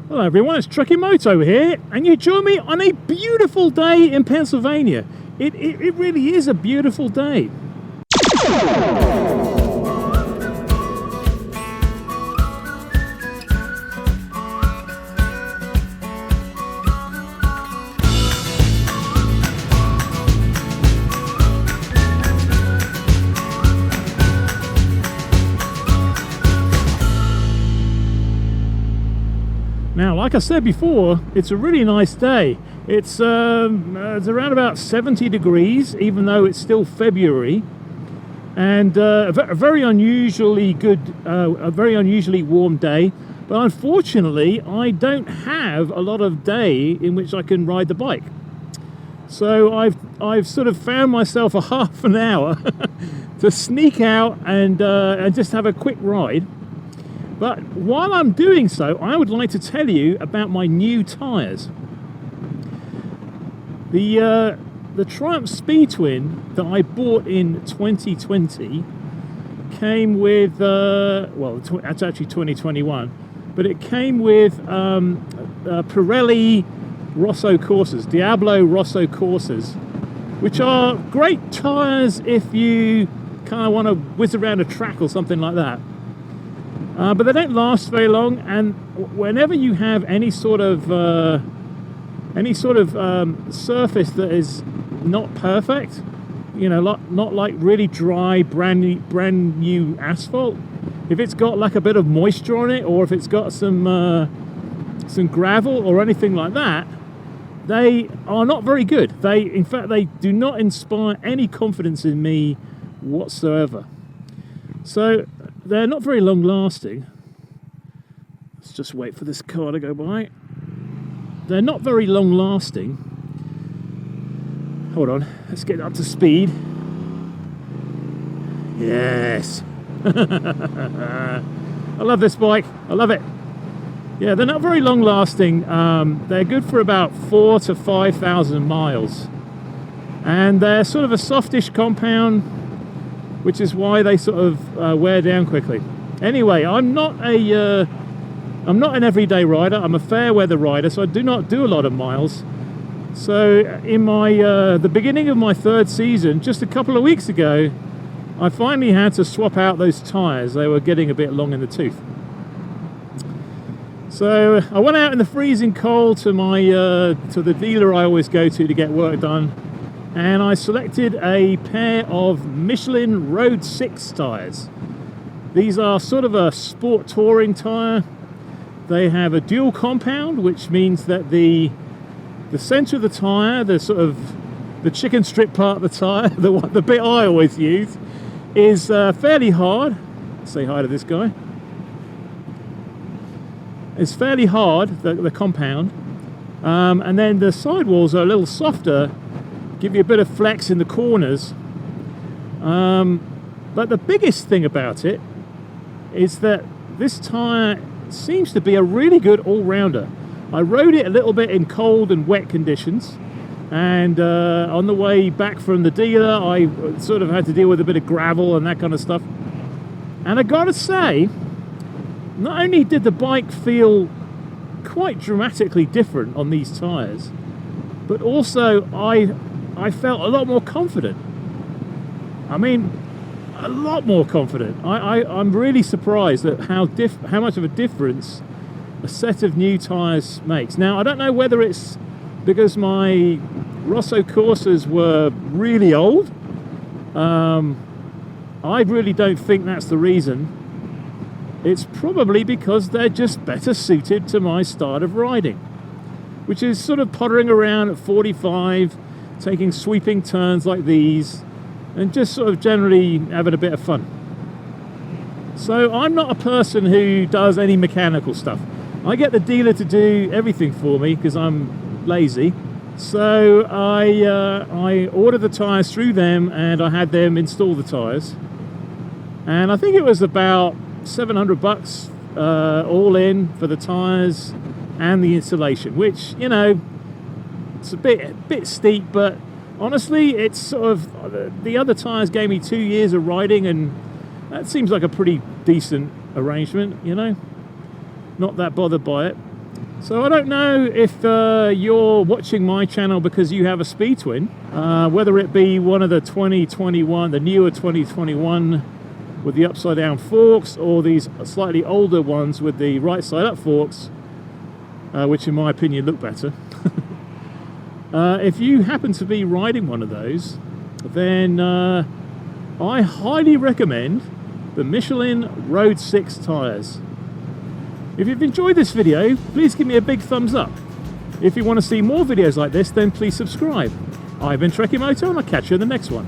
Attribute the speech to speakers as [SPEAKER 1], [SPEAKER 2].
[SPEAKER 1] Hello everyone, it's TrekkieMoto here, and you join me on a beautiful day in Pennsylvania. It really is a beautiful day. Now, like I said before, it's a really nice day. It's around about 70 degrees, even though it's still February, and a very unusually warm day. But unfortunately, I don't have a lot of day in which I can ride the bike. So I've sort of found myself a half an hour to sneak out and just have a quick ride. But while I'm doing so, I would like to tell you about my new tyres. The Triumph Speed Twin that I bought in 2020 came with, well, it's actually 2021, but it came with Pirelli Rosso Corsas, Diablo Rosso Corsas, which are great tyres if you kind of want to whiz around a track or something like that. But they don't last very long, and whenever you have any sort of surface that is not perfect, you know, not like really dry, brand new asphalt, if it's got like a bit of moisture on it, or if it's got some gravel or anything like that, they are not very good. In fact, they do not inspire any confidence in me whatsoever. So they're not very long lasting. Let's just wait for this car to go by. They're not very long lasting. Hold on, let's get up to speed. Yes. I love this bike, I love it. Yeah, they're not very long lasting. They're good for about 4,000 to 5,000 miles. And they're sort of a softish compound, which is why they sort of wear down quickly. Anyway, I'm not an everyday rider. I'm a fair weather rider, so I do not do a lot of miles. So in my the beginning of my third season, just a couple of weeks ago, I finally had to swap out those tyres. They were getting a bit long in the tooth. So I went out in the freezing cold to the dealer I always go to get work done. And I selected a pair of Michelin Road 6 tyres. These are sort of a sport touring tyre. They have a dual compound, which means that the centre of the tyre, the chicken strip part of the tyre, the bit I always use, is fairly hard. Say hi to this guy. It's fairly hard, the compound. And then the sidewalls are a little softer, give you a bit of flex in the corners, but the biggest thing about it is that this tyre seems to be a really good all-rounder. I rode it a little bit in cold and wet conditions, and on the way back from the dealer I sort of had to deal with a bit of gravel and that kind of stuff, and I gotta say, not only did the bike feel quite dramatically different on these tyres, but also I felt a lot more confident. I mean, a lot more confident. I'm really surprised at how much of a difference a set of new tyres makes. Now, I don't know whether it's because my Rosso Corsas were really old. I really don't think that's the reason. It's probably because they're just better suited to my style of riding, which is sort of pottering around at 45, taking sweeping turns like these, and just sort of generally having a bit of fun. So I'm not a person who does any mechanical stuff. I get the dealer to do everything for me because I'm lazy. So I ordered the tyres through them, and I had them install the tyres. And I think it was about $700 all in for the tyres and the installation, which, you know, it's a bit steep, but honestly, it's sort of, the other tyres gave me 2 years of riding, and that seems like a pretty decent arrangement, you know. Not that bothered by it. So I don't know if you're watching my channel because you have a Speed Twin, whether it be one of the 2021, the newer 2021 with the upside down forks, or these slightly older ones with the right side up forks, which in my opinion look better. If you happen to be riding one of those, then I highly recommend the Michelin Road 6 tyres. If you've enjoyed this video, please give me a big thumbs up. If you want to see more videos like this, then please subscribe. I've been TrekkieMoto, and I'll catch you in the next one.